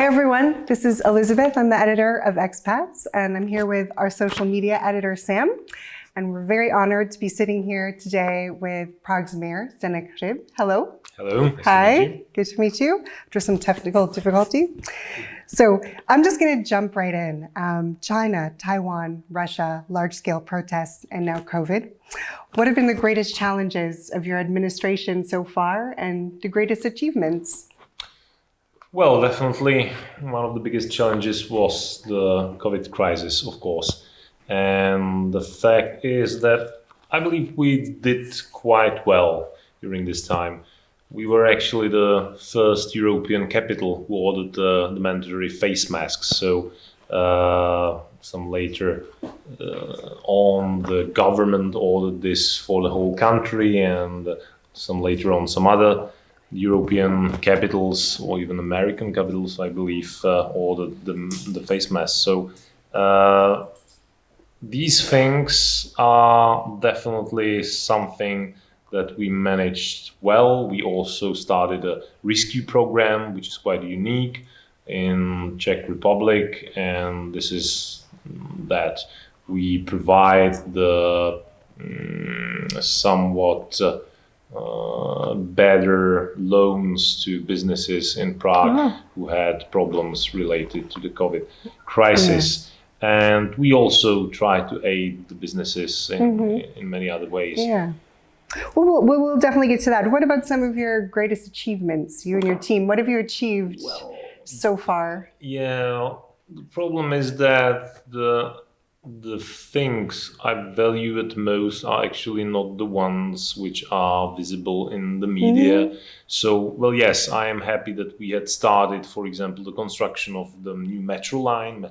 Hi everyone, this is Elizabeth. I'm the editor of Expats, and I'm here with our social media editor, Sam. And we're very honored to be sitting here today with Prague's mayor, Zdeněk Hřib. Hello. Hello. Nice Hi, to meet you. good to meet you. After some technical difficulty. So I'm just going to jump right in. China, Taiwan, Russia, large-scale protests, and now COVID. What have been the greatest challenges of your administration so far and the greatest achievements? Well, definitely one of the biggest challenges was the COVID crisis, of course. And the fact is that I believe we did quite well during this time. We were actually the first European capital who ordered the mandatory face masks. So some later on, the government ordered this for the whole country, and some later on, some other European capitals or even American capitals, I believe, ordered the face masks. So these things are definitely something that we managed well. We also started a rescue program, which is quite unique in Czech Republic, and this is that we provide the somewhat better loans to businesses in Prague who had problems related to the COVID crisis. And we also try to aid the businesses in many other ways. Yeah. Well, we'll definitely get to that. What about some of your greatest achievements, you and your team? What have you achieved so far? Yeah, the problem is that the things I value at most are actually not the ones which are visible in the media. So, well, yes, I am happy that we had started, for example, the construction of the new metro line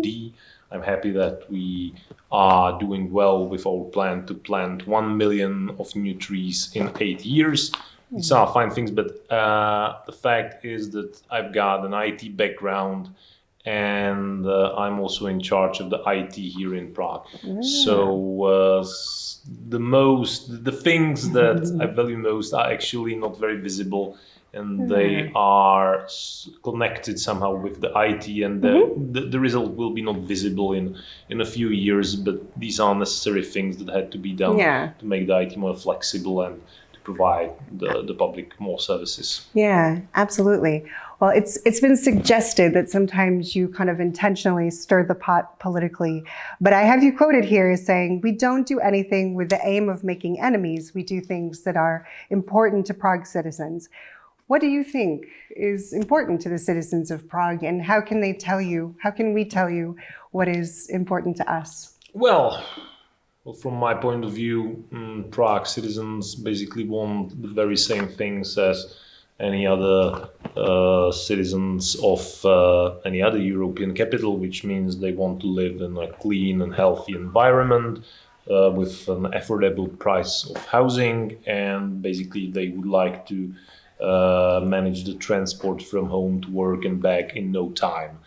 D. I'm happy that we are doing well with our plan to plant 1 million of new trees in 8 years. These are fine things, but the fact is that I've got an IT background, and I'm also in charge of the IT here in Prague. So the things that I value most are actually not very visible, and they are connected somehow with the IT, and the result will be not visible in a few years, but these are necessary things that had to be done to make the IT more flexible and to provide the public more services. Yeah, absolutely. Well, it's been suggested that sometimes you kind of intentionally stir the pot politically, but I have you quoted here as saying, "We don't do anything with the aim of making enemies. We do things that are important to Prague citizens." What do you think is important to the citizens of Prague, and how can we tell you what is important to us? Well, from my point of view, Prague citizens basically want the very same things as any other citizens of any other European capital, which means they want to live in a clean and healthy environment with an affordable price of housing, and basically they would like to manage the transport from home to work and back in no time.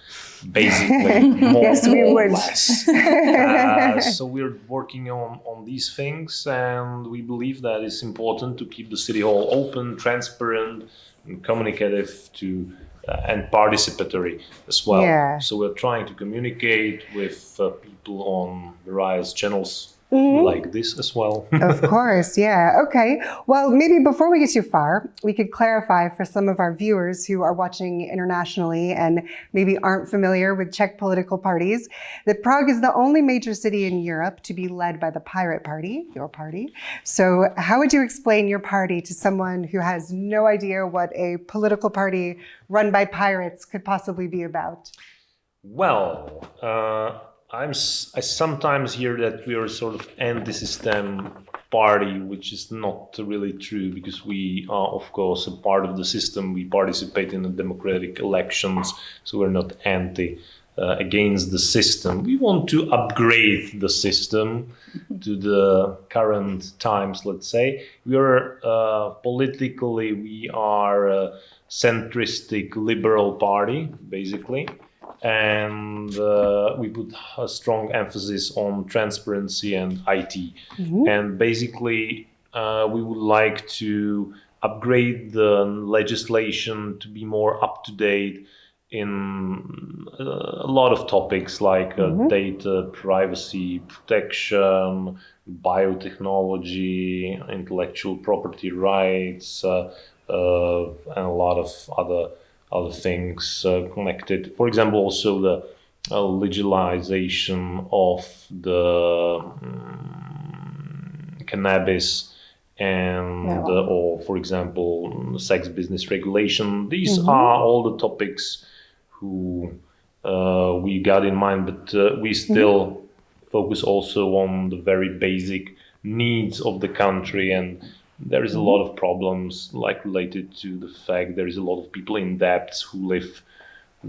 Basically, more or less. So we're working on these things, and we believe that it's important to keep the city hall open, transparent, and communicative and participatory as well. Yeah. So we're trying to communicate with people on various channels like this as well. Of course, yeah. Okay. Well, maybe before we get too far, we could clarify for some of our viewers who are watching internationally and maybe aren't familiar with Czech political parties, that Prague is the only major city in Europe to be led by the Pirate Party, your party. So how would you explain your party to someone who has no idea what a political party run by pirates could possibly be about? Well, I sometimes hear that we are sort of anti-system party, which is not really true, because we are, of course, a part of the system. We participate in the democratic elections, so we're not against the system. We want to upgrade the system to the current times, let's say. We are politically, we are a centristic liberal party, basically. And we put a strong emphasis on transparency and IT. And basically, we would like to upgrade the legislation to be more up to date in a lot of topics like data privacy protection, biotechnology, intellectual property rights, and a lot of other things connected. For example, also the legalization of the cannabis and or for example sex business regulation. These are all the topics who we got in mind, but we still focus also on the very basic needs of the country, and there is a lot of problems like related to the fact there is a lot of people in debt who live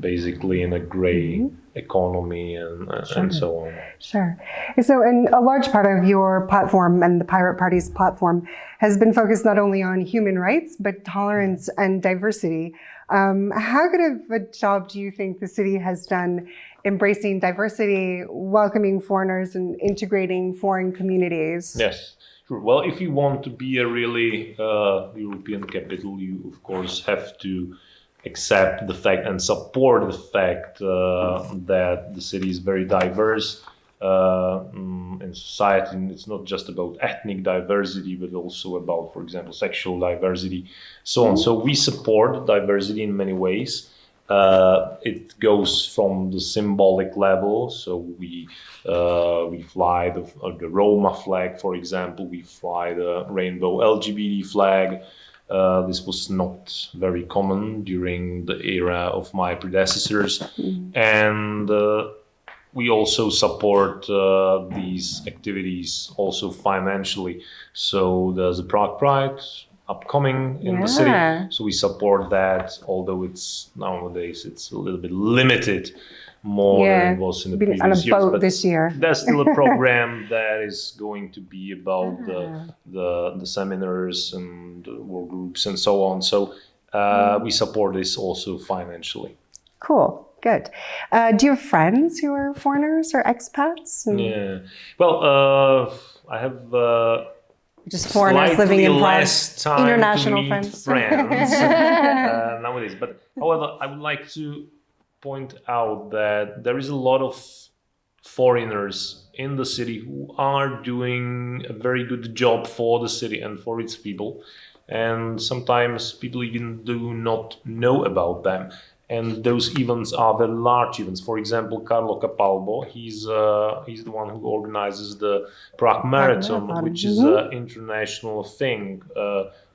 basically in a gray economy and so on. Sure. So, and a large part of your platform and the Pirate Party's platform has been focused not only on human rights, but tolerance and diversity. How good of a job do you think the city has done embracing diversity, welcoming foreigners, and integrating foreign communities? Yes. Sure. Well, if you want to be a really European capital, you of course have to accept the fact and support the fact that the city is very diverse in society. And it's not just about ethnic diversity, but also about, for example, sexual diversity, so on. So we support diversity in many ways. It goes from the symbolic level. So we fly the Roma flag, for example. We fly the rainbow LGBT flag. This was not very common during the era of my predecessors. And we also support these activities also financially. So there's a Prague Pride upcoming in the city. So we support that, although it's nowadays it's a little bit limited more than it was in the previous years. But this year. There's still a program that is going to be about the seminars and work groups and so on. So we support this also financially. Cool. Good. Do you have friends who are foreigners or expats? Yeah. Well, I have just foreigners living in Prague. Less time international to meet friends nowadays. But however, I would like to point out that there is a lot of foreigners in the city who are doing a very good job for the city and for its people. And sometimes people even do not know about them. And those events are very large events. For example, Carlo Capalbo, he's the one who organizes the Prague Marathon, which is an international thing,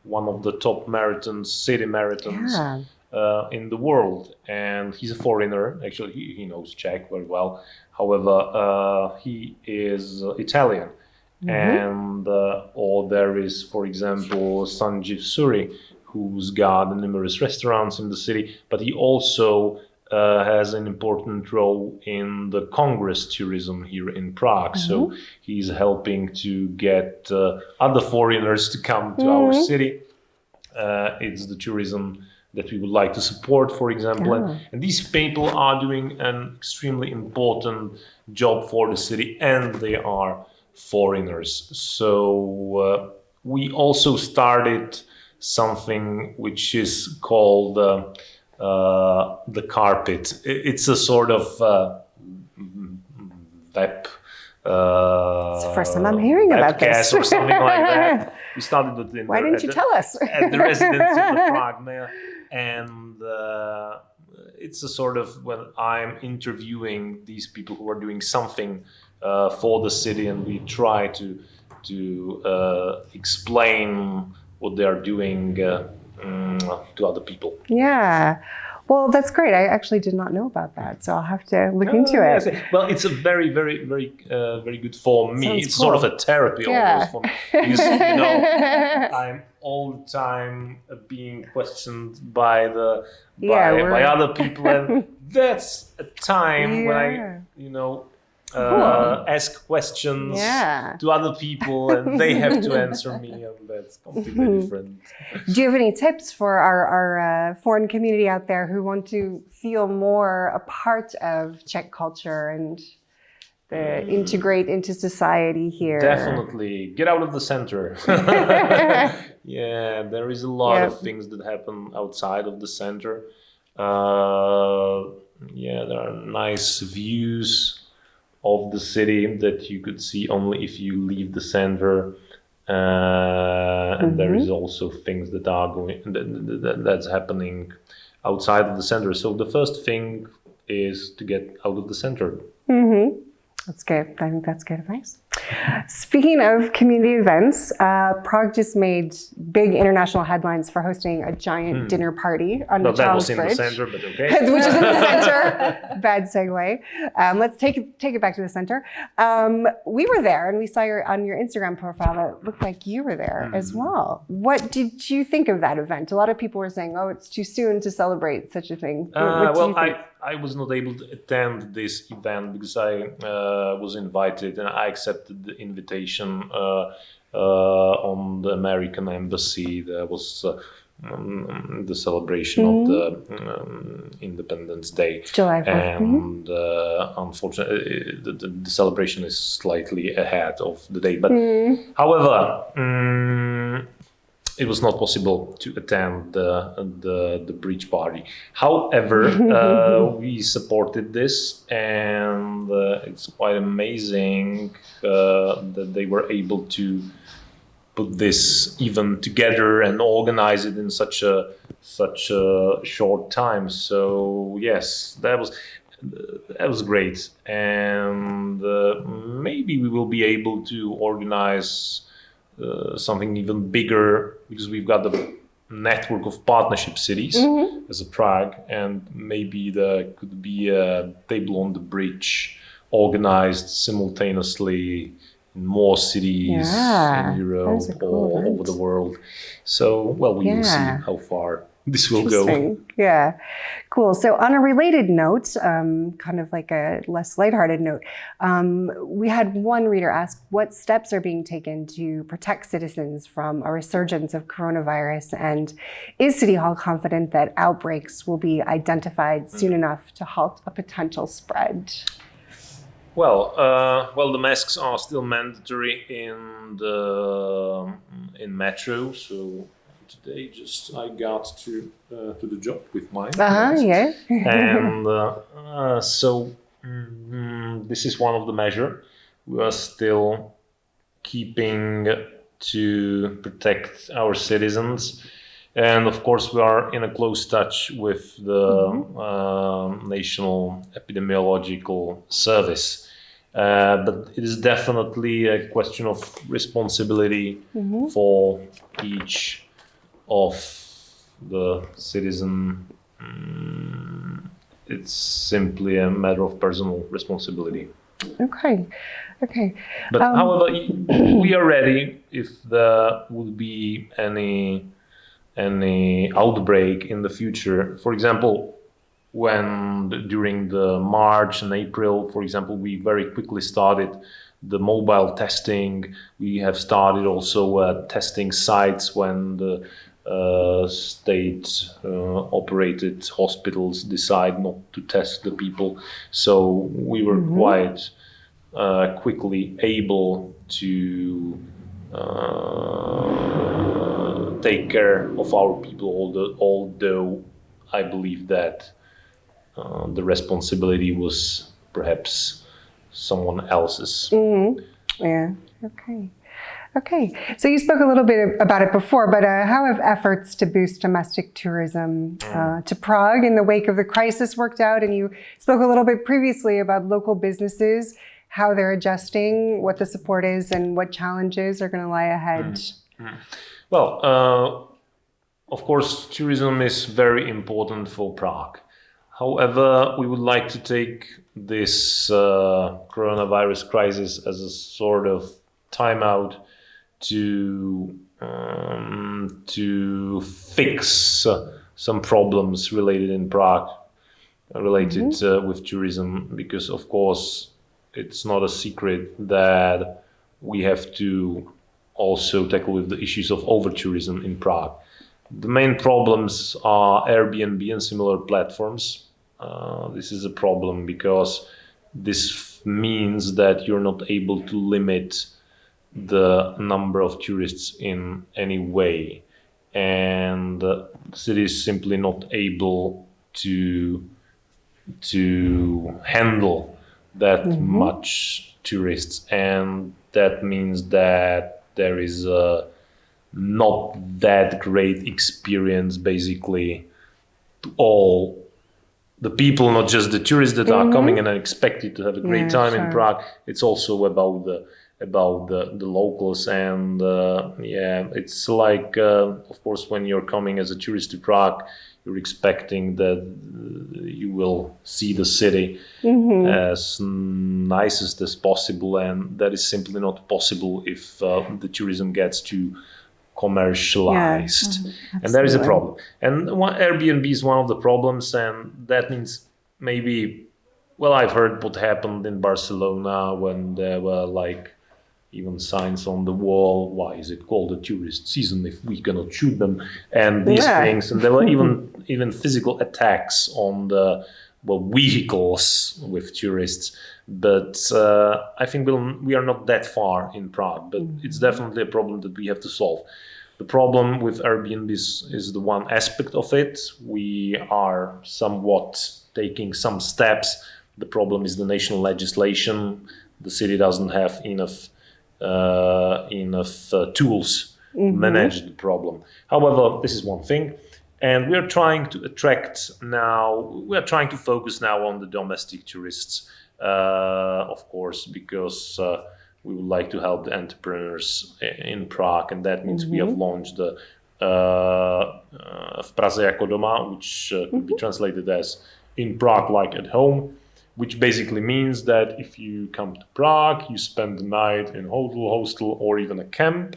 one of the top city marathons in the world. And he's a foreigner. Actually, he knows Czech very well. However, he is Italian. And or there is, for example, Sanjeev Suri, who's got numerous restaurants in the city, but he also has an important role in the Congress tourism here in Prague. So he's helping to get other foreigners to come to our city. It's the tourism that we would like to support, for example. And these people are doing an extremely important job for the city, and they are foreigners. So we also started something which is called the carpet. It's a sort of web. It's the first time I'm hearing about this. Or something like that. We started with Why didn't you tell us? At the residence of the Prague Mayor, and it's a sort of when I'm interviewing these people who are doing something for the city, and we try to explain what they are doing to other people. Yeah. Well, that's great. I actually did not know about that, so I'll have to look into it. Yes. Well, it's a very, very, very, very good for me. Sounds it's cool. sort of a therapy almost for me. Because, I'm all the time being questioned by other people, and that's a time when I, ask questions to other people, and they have to answer me, and that's completely different. Do you have any tips for our foreign community out there who want to feel more a part of Czech culture and integrate into society here? Definitely. Get out of the center. Yeah, there is a lot of things that happen outside of the center. Yeah, there are nice views of the city that you could see only if you leave the center. And there is also things that are that's happening outside of the center. So the first thing is to get out of the center. That's good. I think that's good advice. Speaking of community events, Prague just made big international headlines for hosting a giant dinner party on the Charles Bridge. That was in the center, but okay. Which is in the center. Bad segue. Let's take it back to the center. We were there, and we saw on your Instagram profile that it looked like you were there as well. What did you think of that event? A lot of people were saying, "Oh, it's too soon to celebrate such a thing." I was not able to attend this event because I was invited, and I accepted the invitation on the American embassy. There was the celebration of the Independence Day, July 4th. and unfortunately, the celebration is slightly ahead of the day. But however, it was not possible to attend the bridge party. However, we supported this, and it's quite amazing that they were able to put this event together and organize it in such a short time. So yes, that was great, and maybe we will be able to organize something even bigger, because we've got the network of partnership cities as a Prague, and maybe there could be a table on the bridge organized simultaneously in more cities in Europe or over the world. So, well, we will see how far this will go. Yeah, cool. So on a related note, kind of like a less lighthearted note, we had one reader ask what steps are being taken to protect citizens from a resurgence of coronavirus, and is City Hall confident that outbreaks will be identified soon enough to halt a potential spread? Well, the masks are still mandatory in metro, so today I got to the job with mine. Yeah. And so this is one of the measures we are still keeping to protect our citizens. And of course, we are in a close touch with the National Epidemiological Service. But it is definitely a question of responsibility for each of the citizen. It's simply a matter of personal responsibility. Okay. But however, we are ready if there would be any outbreak in the future. For example, when during the March and April, for example, we very quickly started the mobile testing. We have started also testing sites when the state-operated hospitals decide not to test the people. So we were quite quickly able to take care of our people, although I believe that the responsibility was perhaps someone else's. Yeah, okay. So you spoke a little bit about it before, but how have efforts to boost domestic tourism to Prague in the wake of the crisis worked out? And you spoke a little bit previously about local businesses, how they're adjusting, what the support is, and what challenges are going to lie ahead. Well, of course, tourism is very important for Prague. However, we would like to take this coronavirus crisis as a sort of timeout to fix some problems related in Prague, related with tourism, because of course it's not a secret that we have to also tackle with the issues of over-tourism in Prague. The main problems are Airbnb and similar platforms. This is a problem because this means that you're not able to limit the number of tourists in any way, and the city is simply not able to handle that much tourists, and that means that there is a not that great experience basically to all the people, not just the tourists that are coming and are expected to have a great time in Prague. It's also about the locals, and it's like of course when you're coming as a tourist to Prague, you're expecting that you will see the city as nicest as possible, and that is simply not possible if the tourism gets too commercialized. And there is a problem. And Airbnb is one of the problems, and that means maybe, well, I've heard what happened in Barcelona when there were like even signs on the wall, why is it called a tourist season if we cannot shoot them, and these things. And there were even physical attacks on the vehicles with tourists. But I think we are not that far in Prague, but it's definitely a problem that we have to solve. The problem with Airbnb is the one aspect of it. We are somewhat taking some steps. The problem is the national legislation. The city doesn't have enough tools to manage the problem. However, this is one thing. And we are trying to focus now on the domestic tourists, of course, because we would like to help the entrepreneurs in Prague, and that means we have launched the V Praze jako doma, which could be translated as in Prague like at home, which basically means that if you come to Prague, you spend the night in a hotel, hostel, or even a camp,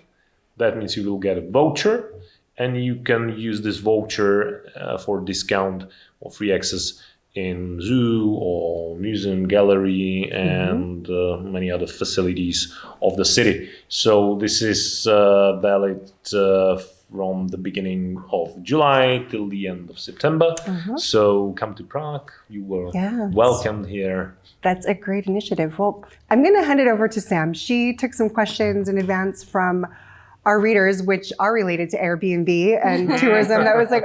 that means you will get a voucher, and you can use this voucher for discount or free access in zoo or museum, gallery, and many other facilities of the city. So this is valid from the beginning of July till the end of September. So come to Prague. You were welcomed here. That's a great initiative. Well, I'm going to hand it over to Sam. She took some questions in advance from our readers, which are related to Airbnb and tourism. That was like,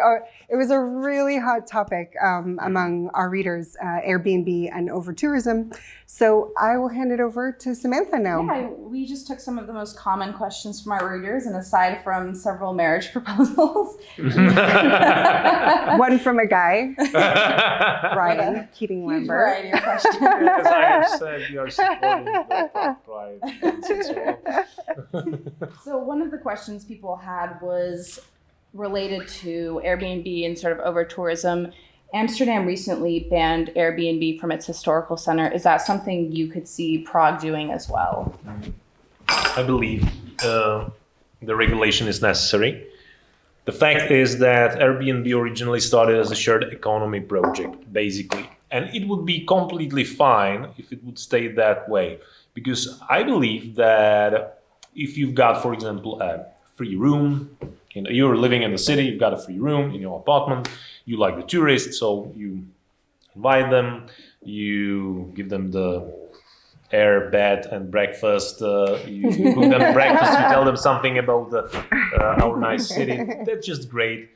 it was a really hot topic among our readers, Airbnb and over-tourism. So I will hand it over to Samantha now. Yeah, we just took some of the most common questions from our readers, and aside from several marriage proposals. One from a guy, Brian Keating Huge Lambert. variety of questions. As I have said, we are supporting the pride. So one of the questions people had was related to Airbnb and sort of over tourism. Amsterdam recently banned Airbnb from its historical center. Is that something you could see Prague doing as well? I believe the regulation is necessary. The fact is that Airbnb originally started as a shared economy project, basically. And it would be completely fine if it would stay that way. Because I believe that if you've got, for example, a free room, you're living in the city, you've got a free room in your apartment, you like the tourists, so you invite them, you give them the air, bed, and breakfast, you cook them breakfast, you tell them something about our nice city. That's just great.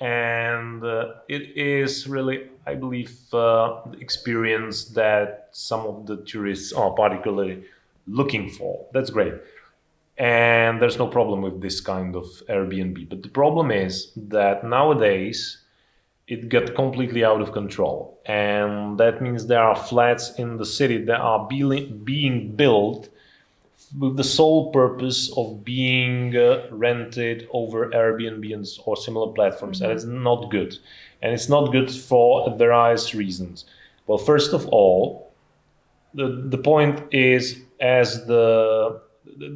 And it is really, I believe, the experience that some of the tourists are particularly looking for. That's great. And there's no problem with this kind of Airbnb. But the problem is that nowadays it got completely out of control. And that means there are flats in the city that are being built with the sole purpose of being rented over Airbnb or similar platforms. And it's not good. And it's not good for various reasons. Well, first of all, the point is, as the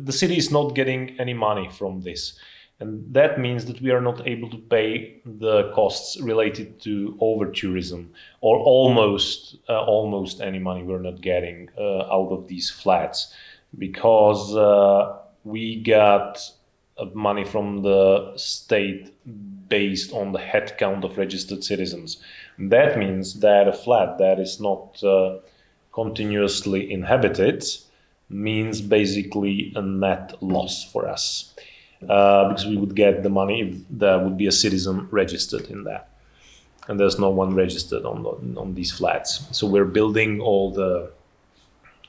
city is not getting any money from this. And that means that we are not able to pay the costs related to over-tourism, or almost any money we're not getting out of these flats, because we got money from the state based on the head count of registered citizens. And that means that a flat that is not continuously inhabited means basically a net loss for us, because we would get the money if there would be a citizen registered in that. and there's no one registered on these flats. So we're building all the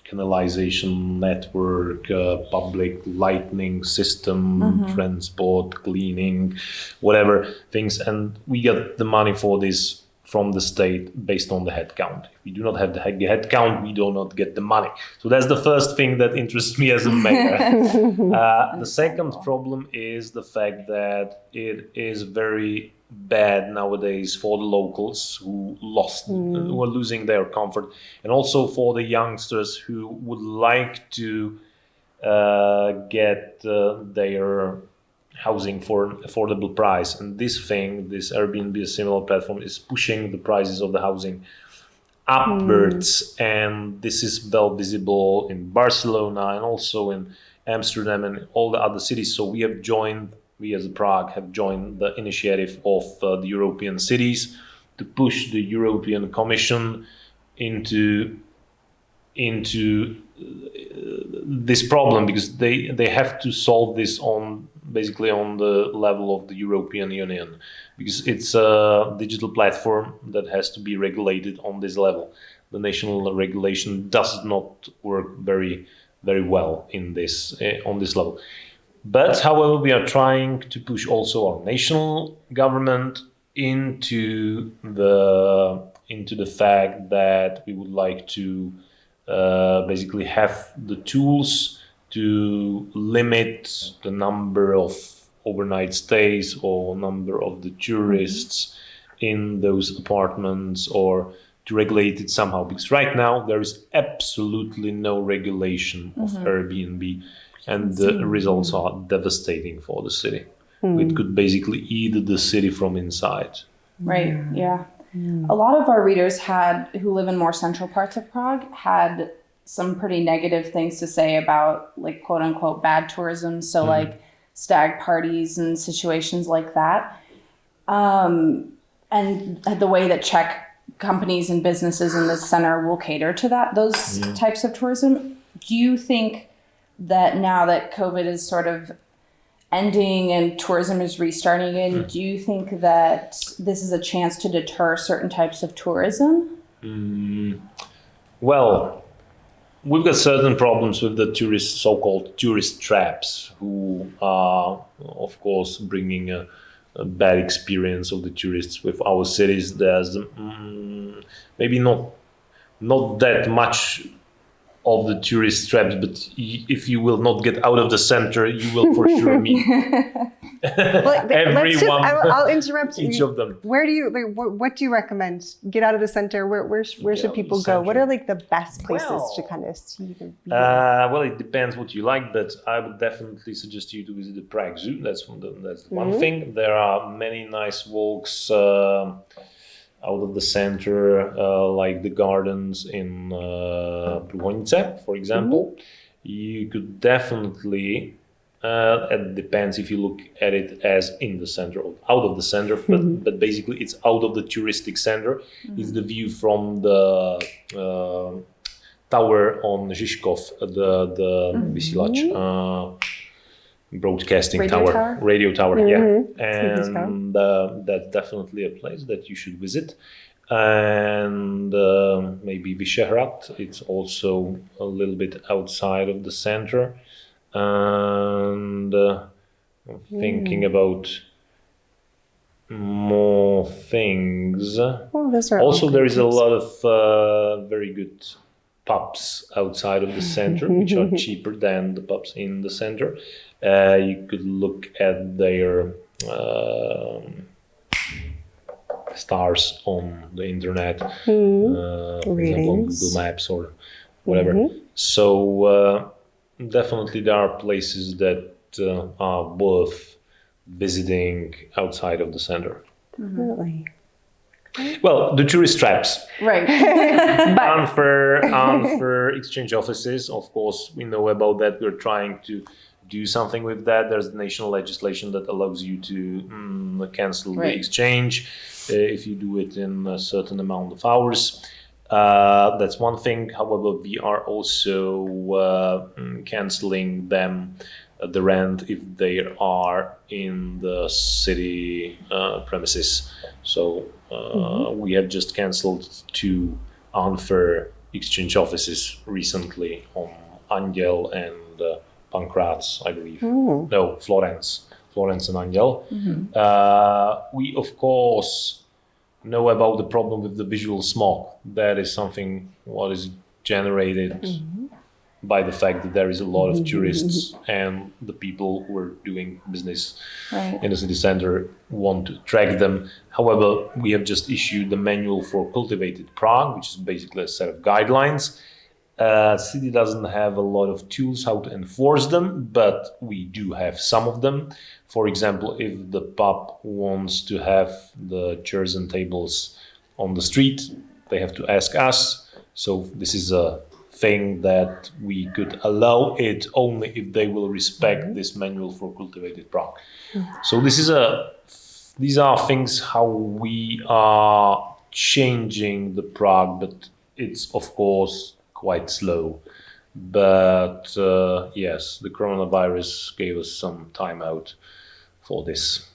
canalization network, public lighting system, transport, cleaning, whatever things, and we get the money for this from the state based on the head count. If we do not have the head count, we do not get the money. So that's the first thing that interests me as a mayor. The second problem is the fact that it is very bad nowadays for the locals who are losing their comfort, and also for the youngsters who would like to get their housing for an affordable price. And this Airbnb, a similar platform, is pushing the prices of the housing upwards. And this is well visible in Barcelona and also in Amsterdam and all the other cities. So we as Prague have joined the initiative of the European cities to push the European Commission into this problem, because they have to solve this on the level of the European Union, because it's a digital platform that has to be regulated on this level. The national regulation does not work very, very well on this level. But however, we are trying to push also our national government into the fact that we would like to basically have the tools to limit the number of overnight stays or number of the tourists in those apartments, or to regulate it somehow. Because right now there is absolutely no regulation of Airbnb, and the results are devastating for the city. It could basically eat the city from inside. Right, yeah. A lot of our readers who live in more central parts of Prague had some pretty negative things to say about, like, quote unquote bad tourism. So like stag parties and situations like that. And the way that Czech companies and businesses in the center will cater to those types of tourism. Do you think that now that COVID is sort of ending and tourism is restarting again, do you think that this is a chance to deter certain types of tourism? Well, we've got certain problems with the so-called tourist traps, who are, of course, bringing a bad experience of the tourists with our cities. There's maybe not that much of the tourist traps, but if you will not get out of the center, you will for sure meet everyone. I'll interrupt each of them. Where do you what do you recommend? Get out of the center. Where should people go? What are like the best places to kind of see? Well, it depends what you like, but I would definitely suggest you to visit the Prague Zoo. That's one thing. There are many nice walks out of the center, like the gardens in Průhonice, for example. You could definitely, it depends if you look at it as in the center or out of the center, but basically it's out of the touristic center. It's the view from the tower on Žižkov, the Vysílač, broadcasting radio tower, and that's definitely a place that you should visit. And maybe Vyšehrad, it's also a little bit outside of the center. And I'm thinking about more things. Also, there is a lot of very good pubs outside of the center, which are cheaper than the pubs in the center. You could look at their stars on the internet, for example, on Google Maps or whatever. So definitely there are places that are worth visiting outside of the center. Really? Well, the tourist traps. Right. Unfair exchange offices, of course, we know about that. We're trying to do something with that. There's national legislation that allows you to cancel the exchange if you do it in a certain amount of hours. That's one thing. However, we are also canceling them the rent if they are in the city premises. So we have just canceled 2 unfair exchange offices recently on Angel and Pankráts, I believe. No, Florence and Angel. We of course know about the problem with the visual smog. That is something what is generated by the fact that there is a lot of tourists and the people who are doing business in the city center want to attract them. However, we have just issued the manual for cultivated Prague, which is basically a set of guidelines. City doesn't have a lot of tools how to enforce them, but we do have some of them. For example, if the pub wants to have the chairs and tables on the street, they have to ask us. So this is a thing that we could allow it only if they will respect this manual for cultivated Prague. So these are things how we are changing the Prague, but it's of course quite slow. But yes, the coronavirus gave us some time out for this.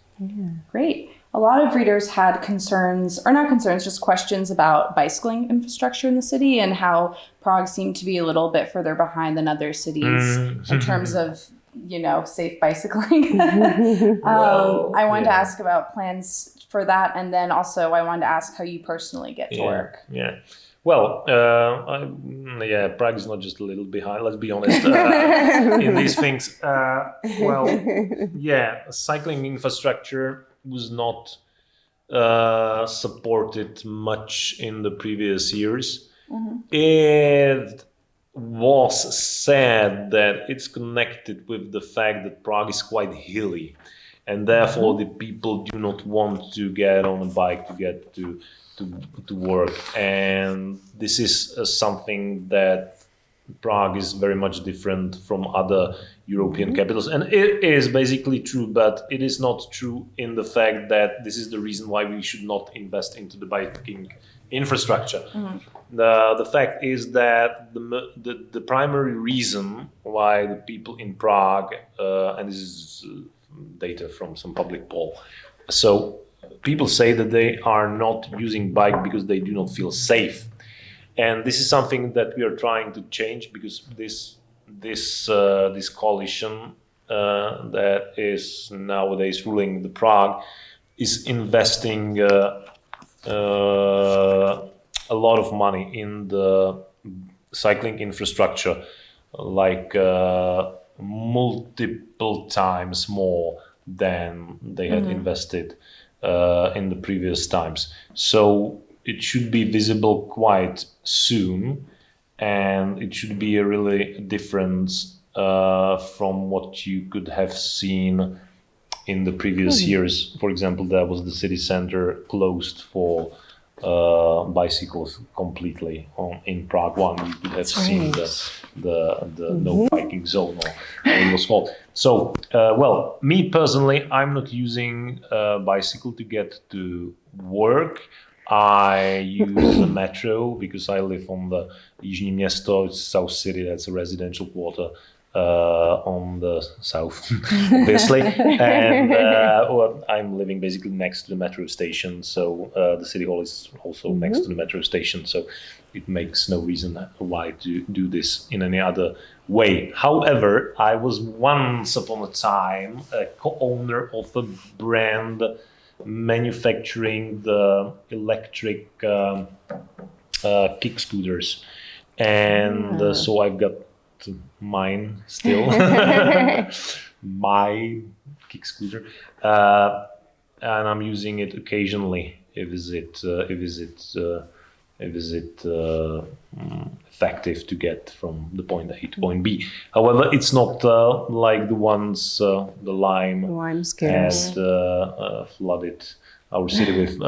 Great. A lot of readers had concerns, or not concerns, just questions about bicycling infrastructure in the city and how Prague seemed to be a little bit further behind than other cities in terms of, safe bicycling. I wanted to ask about plans for that. And then also I wanted to ask how you personally get to work. Yeah. Well, Prague is not just a little behind, let's be honest, in these things. Cycling infrastructure was not supported much in the previous years. It was said that it's connected with the fact that Prague is quite hilly, and therefore the people do not want to get on a bike to get to work. And this is something that Prague is very much different from other European capitals. And it is basically true, but it is not true in the fact that this is the reason why we should not invest into the biking infrastructure. The fact is that the primary reason why the people in Prague, and this is data from some public poll, so people say that they are not using bike because they do not feel safe. And this is something that we are trying to change, because this coalition that is nowadays ruling the Prague is investing a lot of money in the cycling infrastructure, like multiple times more than they had invested in the previous times. So it should be visible quite soon, and it should be a really difference from what you could have seen in the previous years. For example, there was the city center closed for bicycles completely in Prague 1. You could have seen the no biking zone, or it was called. So, me personally, I'm not using a bicycle to get to work. I use the metro because I live on the Jižní Město, it's South City, that's a residential quarter on the south, obviously. And I'm living basically next to the metro station, so the city hall is also next to the metro station, so it makes no reason why to do this in any other way. However, I was once upon a time a co-owner of a brand manufacturing the electric kick scooters, and so I've got mine still, my kick scooter, and I'm using it occasionally if is it effective to get from the point A to point B. However, it's not like the ones the lime has flooded our city with.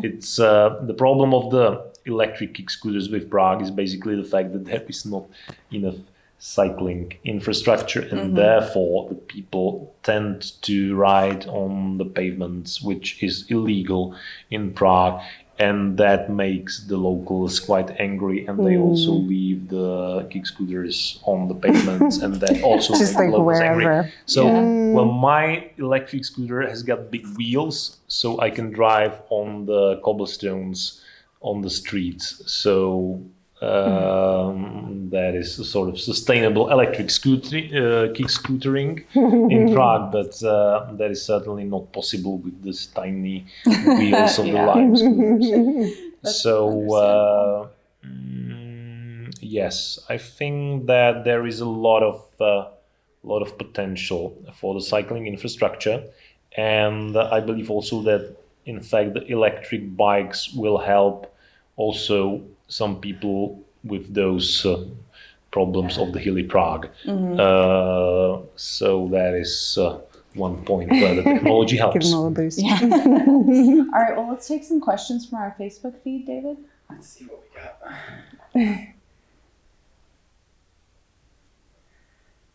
It's the problem of the electric kick scooters with Prague is basically the fact that there is not enough cycling infrastructure, and therefore the people tend to ride on the pavements, which is illegal in Prague. and that makes the locals quite angry, and they also leave the kick scooters on the pavements, and that also Just makes the like locals angry. wherever. So, Yeah. well, my electric scooter has got big wheels, so I can drive on the cobblestones on the streets. So that is a sort of sustainable electric kick scootering in Prague, but that is certainly not possible with this tiny wheels of the Yeah. Lime scooters. That's So yes, I think that there is a lot of potential for the cycling infrastructure, and I believe also that in fact the electric bikes will help also some people with those problems of the hilly Prague. So that is one point where the technology Give helps. them a little boost. Yeah. All right, well, let's take some questions from our Facebook feed, David. Let's see what we got.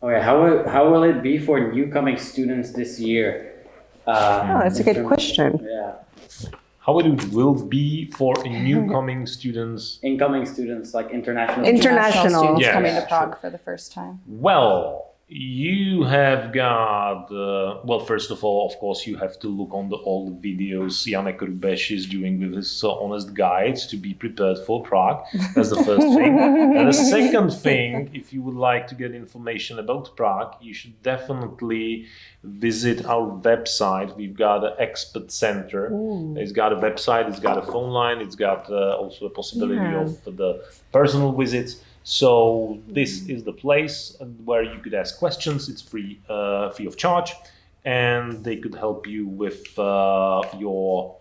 Oh yeah, how will it be for newcoming students this year? Oh, that's a good question. Yeah, How it will be for incoming students? incoming students like international. International. students Yeah. coming to Yeah, Prague for the first time. Well, you have got, well, first of all, of course, you have to look on all the videos Janek Rubesh is doing with his honest guides to be prepared for Prague. That's the first thing. And the second thing, if you would like to get information about Prague, you should definitely visit our website. We've got an expert center. It's got a website, it's got a phone line, it's got also a possibility of the personal visits. So this is the place where you could ask questions. It's free of charge, and they could help you with your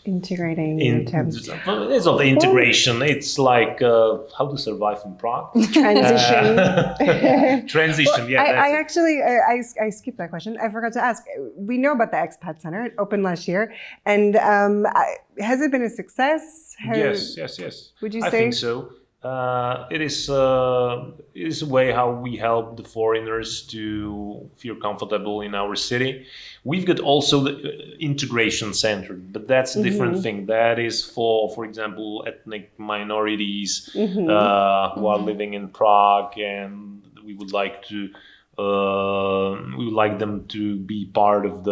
Integrating into it's not integration. It's like how to survive in Prague. transition. Transition. Yeah. I that's it. actually I skipped that question. I forgot to ask. We know about the Expat Center. It opened last year, and has it been a success? Yes. Would you I say? think so. It is a way how we help the foreigners to feel comfortable in our city. We've got also the integration center, but that's a different thing. That is for example, ethnic minorities who are living in Prague, and we would like them to be part of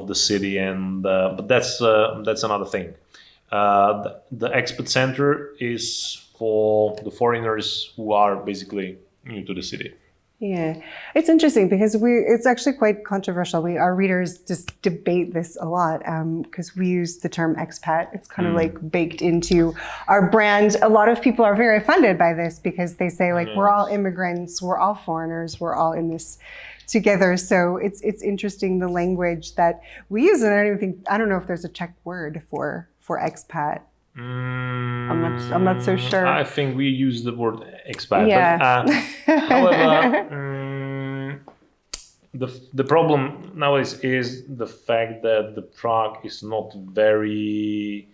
the city, and but that's another thing. The Expert Center is for the foreigners who are basically new to the city. Yeah, it's interesting because it's actually quite controversial. Our readers just debate this a lot because we use the term expat. It's kind of like baked into our brand. A lot of people are very offended by this because they say like we're all immigrants, we're all foreigners, we're all in this together. So it's interesting the language that we use, and I don't know if there's a Czech word for expat. I'm not so sure. I think we use the word expat. Yeah. But, however, the problem nowadays is the fact that the Prague is not very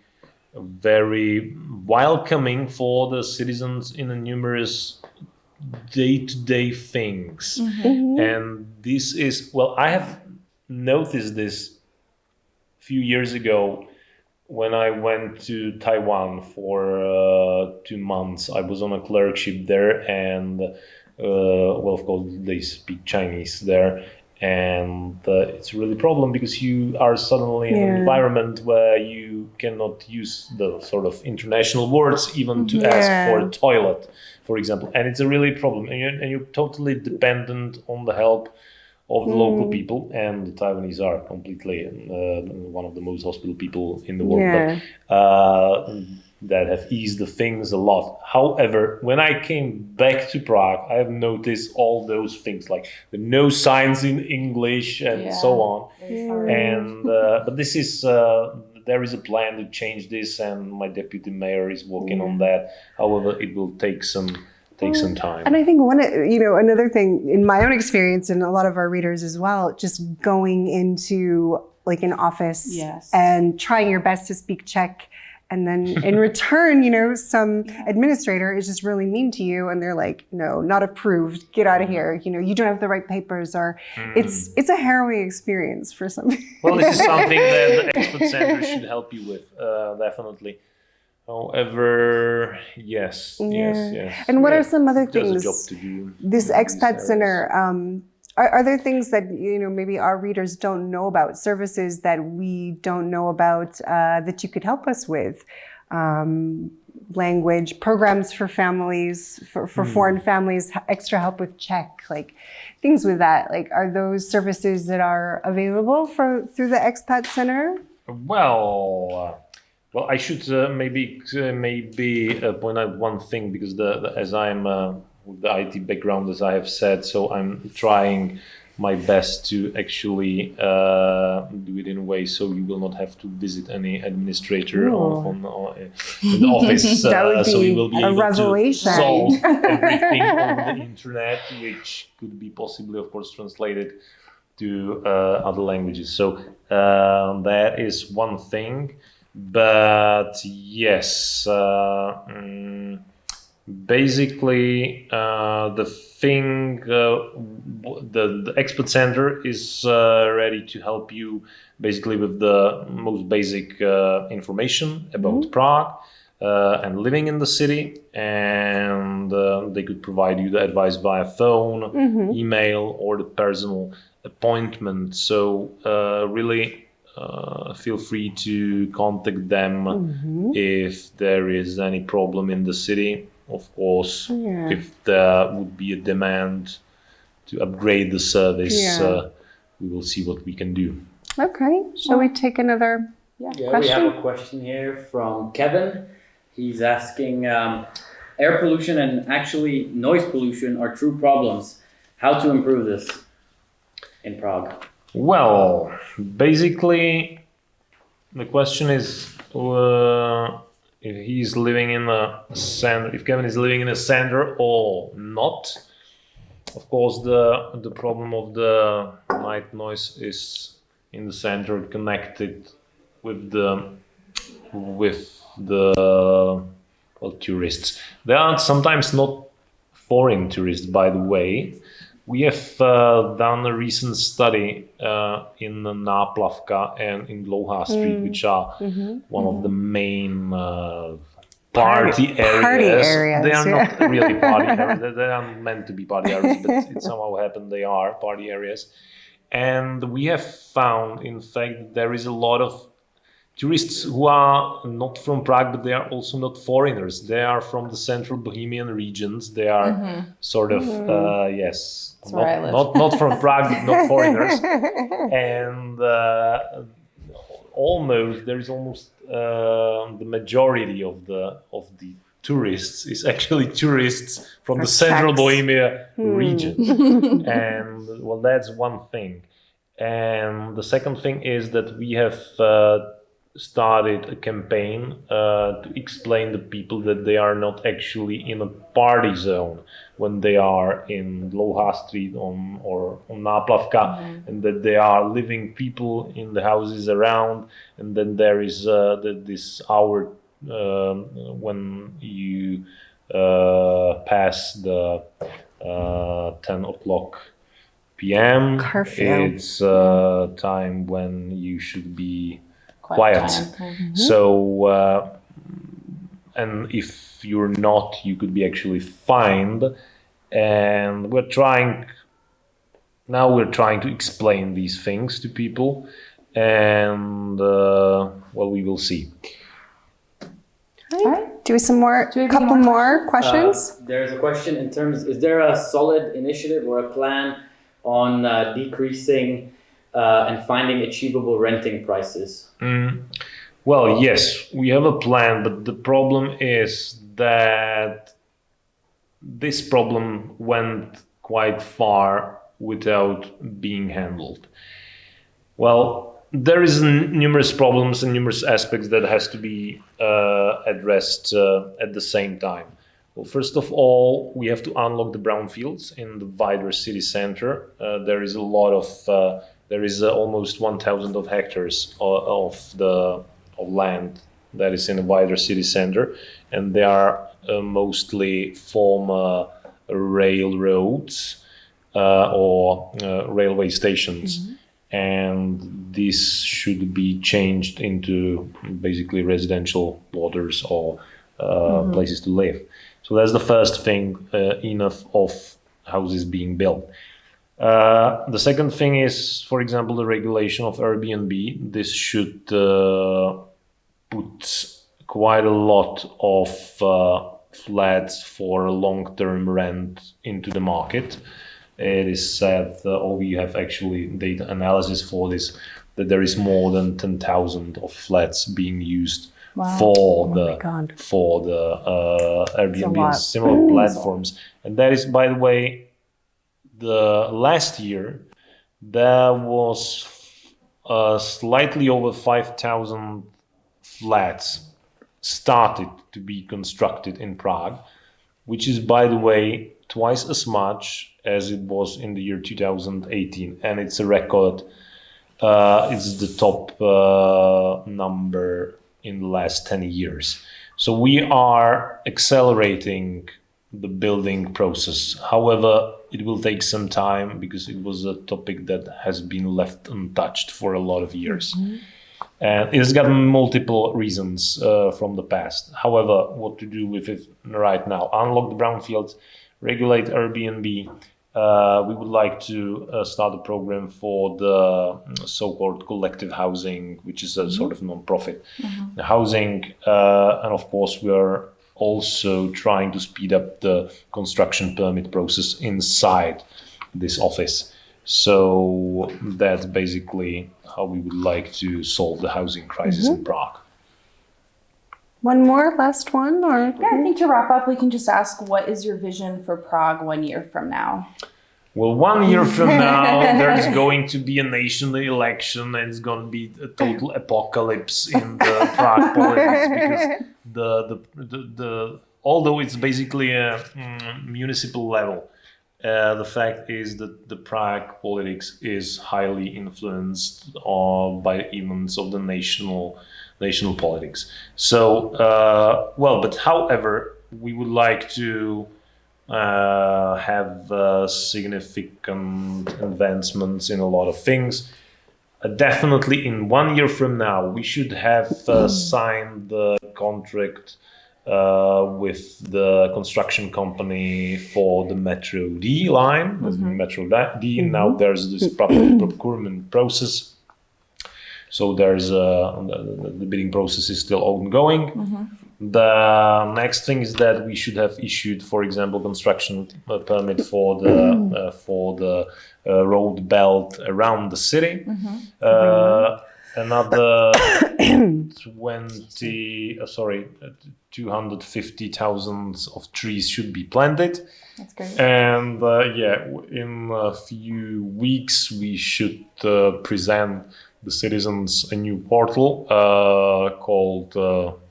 welcoming for the citizens in the numerous day-to-day things. And this is, well, I have noticed this a few years ago when I went to Taiwan for 2 months. I was on a clerkship there, and well, of course, they speak Chinese there, and it's really a problem because you are suddenly in an environment where you cannot use the sort of international words even to ask for a toilet, for example, and it's a really problem, and you're totally dependent on the help of the local people, and the Taiwanese are completely one of the most hospitable people in the world, but that have eased the things a lot. However, when I came back to Prague, I have noticed all those things, like the no signs in English and so on. And but this is there is a plan to change this, and my deputy mayor is working on that. However, it will take some time. And I think another thing in my own experience, and a lot of our readers as well, just going into like an office and trying your best to speak Czech And then in return, some administrator is just really mean to you and they're like, no, not approved, get out of here. You don't have the right papers, or it's a harrowing experience for some people. Well, this is something that the Expats Center should help you with, definitely. However, yes. And what are some other There's things? a job to do. This in these Expat areas. Center, are there things that maybe our readers don't know about, services that we don't know about that you could help us with? Language programs for families, for foreign families, extra help with Czech, like things with that. Like, are those services that are available through the Expat Center? Well, I should maybe point out one thing, because as I'm with the IT background, as I have said, so I'm trying my best to actually do it in a way so you will not have to visit any administrator in the office. That would be so you will be a able revelation. to solve everything over the internet, which could be possibly, of course, translated to other languages. So that is one thing. But yes, basically the thing, the Expert Center is ready to help you basically with the most basic information about Prague and living in the city, and they could provide you the advice via phone, email, or the personal appointment. So really feel free to contact them if there is any problem in the city. Of course, if there would be a demand to upgrade the service, we will see what we can do. Okay, shall we take another question? We have a question here from Kevin. He's asking, air pollution and actually noise pollution are true problems. How to improve this in Prague? Well, basically, the question is if he's living in a center, if Kevin is living in a center or not. Of course, the problem of the night noise is in the center connected with the tourists. They are sometimes not foreign tourists, by the way. We have done a recent study in Náplavka and in Dlouhá Street, which are one of the main party areas. They are not really party areas. They are meant to be party areas, but it somehow happened they are party areas. And we have found, in fact, that there is a lot of tourists who are not from Prague, but they are also not foreigners. They are from the central Bohemian regions. They are sort of, not from Prague, but not foreigners. And there is almost the majority of the tourists is actually tourists from the central Bohemia region. And well, that's one thing. And the second thing is that we have started a campaign to explain to people that they are not actually in a party zone when they are in Dlouhá Street or on Náplavka, and that they are living people in the houses around, and then there is this hour when you pass the 10 o'clock p.m. Curfew. It's time when you should be quiet. So, and if you're not, you could be actually fined. And we're trying to explain these things to people, and we will see. Do we some more? Couple more questions? There's a question in terms: is there a solid initiative or a plan on decreasing and finding achievable renting prices? Well, yes, we have a plan, but the problem is that this problem went quite far without being handled. Well, there is numerous problems and numerous aspects that has to be addressed at the same time. Well, first of all, we have to unlock the brownfields in the wider city center. There is a lot of there is almost 1,000 of hectares of land that is in a wider city center, and they are mostly former railroads or railway stations. And this should be changed into basically residential quarters or places to live. So that's the first thing, enough of houses being built. The second thing is, for example, the regulation of Airbnb. This should put quite a lot of flats for long-term rent into the market. It is said, or we have actually data analysis for this, that there is more than 10,000 of flats being used for the Airbnb and similar platforms. And that is, by the way, the last year there was slightly over 5,000 flats started to be constructed in Prague, which is, by the way, twice as much as it was in the year 2018, and it's a record. It's the top number in the last 10 years. So we are accelerating the building process. However, it will take some time because it was a topic that has been left untouched for a lot of years. And it has got multiple reasons from the past. However, what to do with it right now? Unlock the brownfields, regulate Airbnb. We would like to start a program for the so-called collective housing, which is a sort of non-profit housing. And of course, we are also trying to speed up the construction permit process inside this office. So that's basically how we would like to solve the housing crisis in Prague. One more, last one, or? Yeah, I think to wrap up, we can just ask, what is your vision for Prague 1 year from now? Well, 1 year from now, there's going to be a national election, and it's going to be a total apocalypse in the Prague politics, because the although it's basically a municipal level, the fact is that the Prague politics is highly influenced by events of the national politics. So, but however, we would like to have significant advancements in a lot of things. Definitely in 1 year from now, we should have signed the contract with the construction company for the Metro D line, the Metro D. Now there's this procurement process. So there's the bidding process is still ongoing. The next thing is that we should have issued, for example, construction permit for the road belt around the city. Another 250,000 of trees should be planted. That's great. And in a few weeks we should present the citizens a new portal called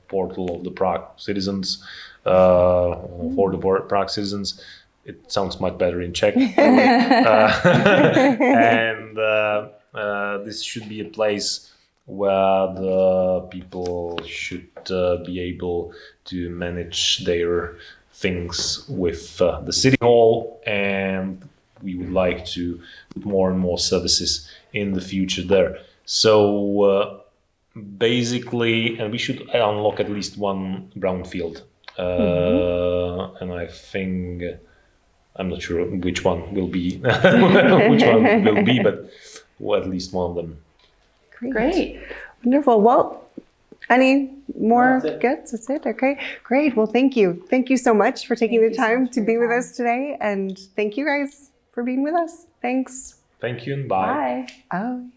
Portal of the Prague Citizens, for the Prague citizens. It sounds much better in Czech. And this should be a place where the people should be able to manage their things with the city hall, and we would like to put more and more services in the future there. So basically, and we should unlock at least one brownfield. And I think, I'm not sure which one will be, but at least one of them. Great. Wonderful. Well, any more No, gets? That's it. Okay. Great. Well, thank you. Thank you so much for taking the time to be with us today. And thank you guys for being with us. Thanks. Thank you and bye. Bye. Oh.